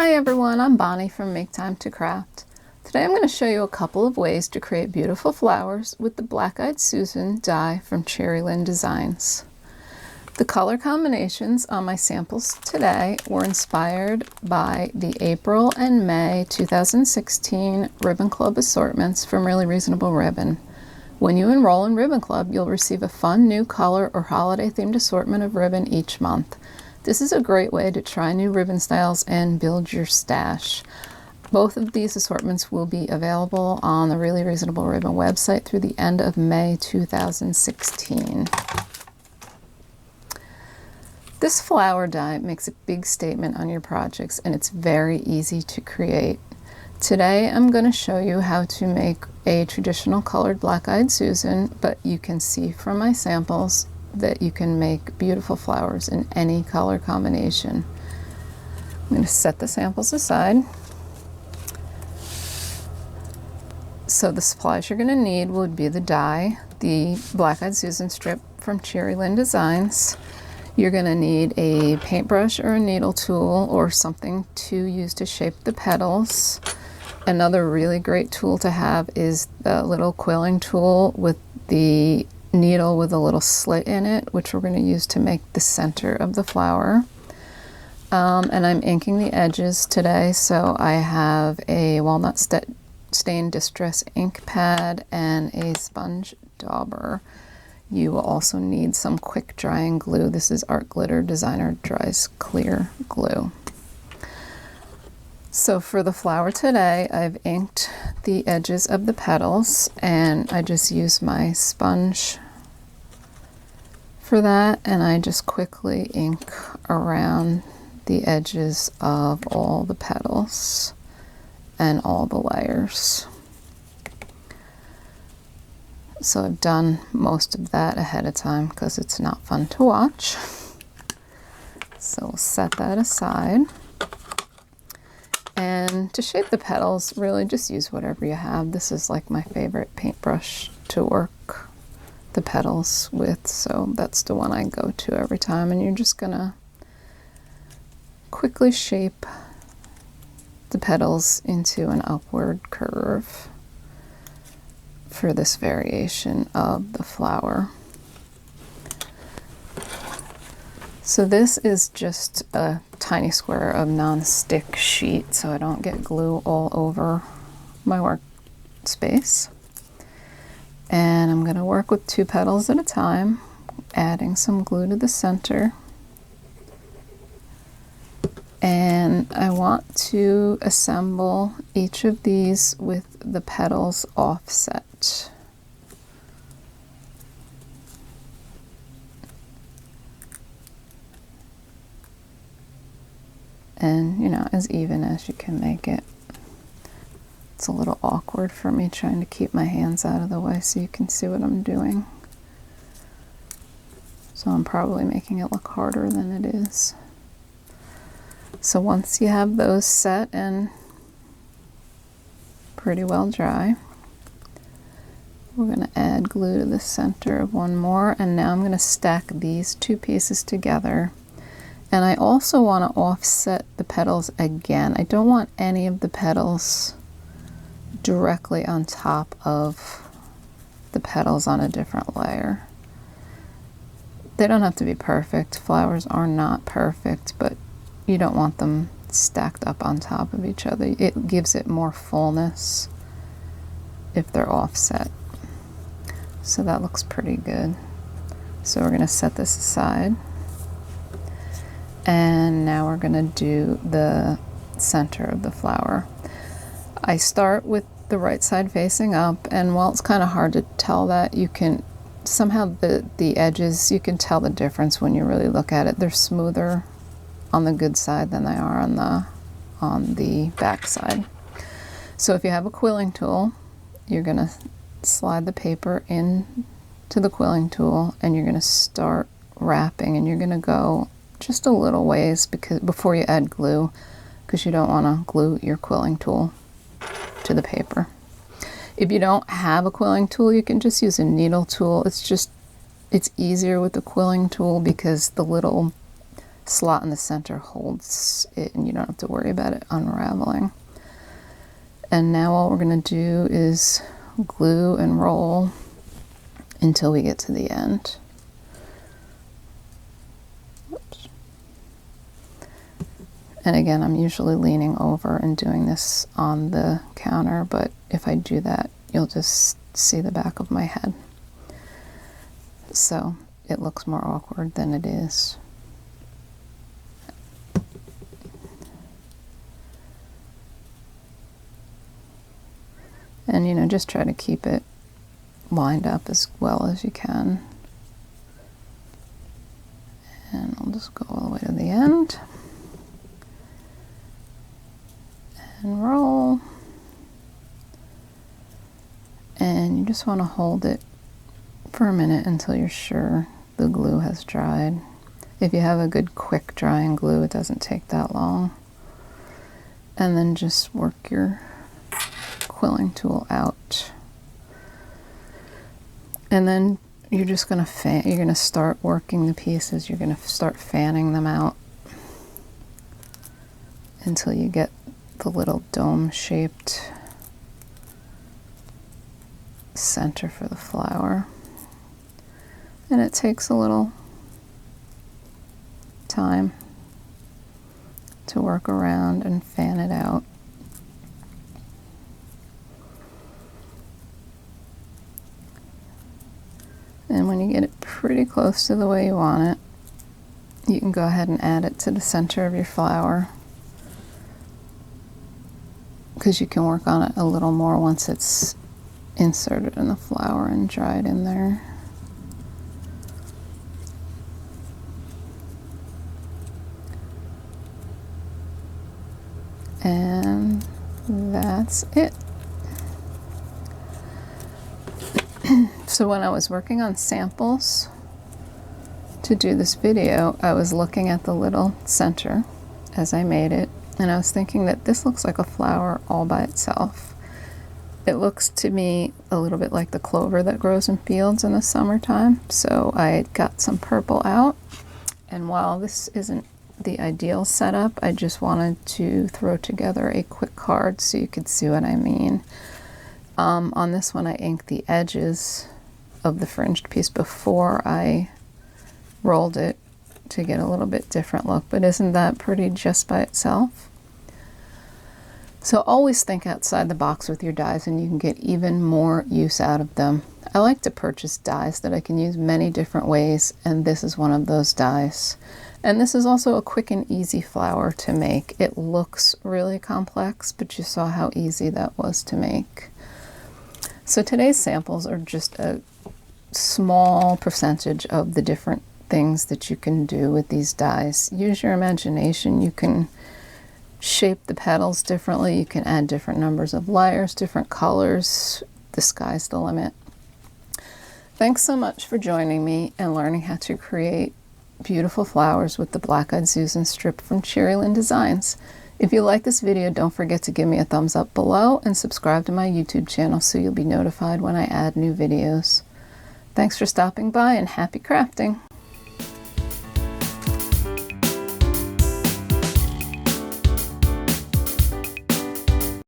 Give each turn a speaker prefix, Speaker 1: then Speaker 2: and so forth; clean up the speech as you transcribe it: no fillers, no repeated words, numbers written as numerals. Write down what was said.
Speaker 1: Hi everyone, I'm Bonnie from Make Time to Craft. Today I'm going to show you a couple of ways to create beautiful flowers with the Black-Eyed Susan die from Cheery Lynn Designs. The color combinations on my samples today were inspired by the April and May 2016 Ribbon Club assortments from Really Reasonable Ribbon. When you enroll in Ribbon Club, you'll receive a fun new color or holiday themed assortment of ribbon each month. This is a great way to try new ribbon styles and build your stash. Both of these assortments will be available on the Really Reasonable Ribbon website through the end of May 2016. This flower die makes a big statement on your projects, and it's very easy to create. Today I'm going to show you how to make a traditional colored Black-Eyed Susan, but you can see from my samples that you can make beautiful flowers in any color combination. I'm going to set the samples aside. So the supplies you're going to need would be the die, the Black-Eyed Susan strip from Cheery Lynn Designs. You're going to need a paintbrush or a needle tool or something to use to shape the petals. Another really great tool to have is the little quilling tool with the needle with a little slit in it, which we're going to use to make the center of the flower. And I'm inking the edges today, so I have a walnut stain distress ink pad and a sponge dauber. You will also need some quick drying glue. This is Art Glitter Designer Dries Clear Glue. So for the flower today, I've inked the edges of the petals, and I just use my sponge for that, and I just quickly ink around the edges of all the petals and all the layers. So I've done most of that ahead of time because it's not fun to watch. So we'll set that aside. And to shape the petals, really just use whatever you have. This is like my favorite paintbrush to work the petals with, so that's the one I go to every time. And you're just gonna quickly shape the petals into an upward curve for this variation of the flower. So this is just a tiny square of non-stick sheet so I don't get glue all over my workspace. And I'm going to work with 2 petals at a time, adding some glue to the center. And I want to assemble each of these with the petals offset. And, you know, as even as you can make it. It's a little awkward for me trying to keep my hands out of the way so you can see what I'm doing. So I'm probably making it look harder than it is. So once you have those set and pretty well dry, we're going to add glue to the center of one more, and now I'm going to stack these 2 pieces together. And I also want to offset the petals again. I don't want any of the petals directly on top of the petals on a different layer. They don't have to be perfect. Flowers are not perfect, but you don't want them stacked up on top of each other. It gives it more fullness if they're offset. So that looks pretty good. So we're going to set this aside. And now we're going to do the center of the flower. I start with the right side facing up, and while it's kind of hard to tell that, you can somehow the edges, you can tell the difference when you really look at it. They're smoother on the good side than they are on the back side. So if you have a quilling tool, you're going to slide the paper in to the quilling tool, and you're going to start wrapping, and you're going to go just a little ways before you add glue, because you don't want to glue your quilling tool to the paper. If you don't have a quilling tool, you can just use a needle tool. It's easier with the quilling tool because the little slot in the center holds it and you don't have to worry about it unraveling. And now all we're going to do is glue and roll until we get to the end. Oops. And again, I'm usually leaning over and doing this on the counter, but if I do that, you'll just see the back of my head. So it looks more awkward than it is. And, you know, just try to keep it lined up as well as you can. And I'll just go all the way to the end. And roll. And you just want to hold it for a minute until you're sure the glue has dried. If you have a good quick drying glue, it doesn't take that long. And then just work your quilling tool out. And then you're just going to fan, you're going to start working the pieces. You're going to start fanning them out until you get the little dome-shaped center for the flower. And it takes a little time to work around and fan it out. And when you get it pretty close to the way you want it, you can go ahead and add it to the center of your flower, because you can work on it a little more once it's inserted in the flower and dried in there. And that's it. So when I was working on samples to do this video, I was looking at the little center as I made it, and I was thinking that this looks like a flower all by itself. It looks to me a little bit like the clover that grows in fields in the summertime. So I got some purple out, and while this isn't the ideal setup, I just wanted to throw together a quick card so you could see what I mean. On this one, I inked the edges of the fringed piece before I rolled it to get a little bit different look, but isn't that pretty just by itself? So always think outside the box with your dies and you can get even more use out of them. I like to purchase dies that I can use many different ways, and this is one of those dies. And this is also a quick and easy flower to make. It looks really complex, but you saw how easy that was to make. So today's samples are just a small percentage of the different things that you can do with these dies. Use your imagination. You can shape the petals differently. You can add different numbers of layers, different colors. The sky's the limit. Thanks so much for joining me and learning how to create beautiful flowers with the Black-Eyed Susan strip from Cheery Lynn Designs. If you like this video, don't forget to give me a thumbs up below and subscribe to my YouTube channel so you'll be notified when I add new videos. Thanks for stopping by and happy crafting!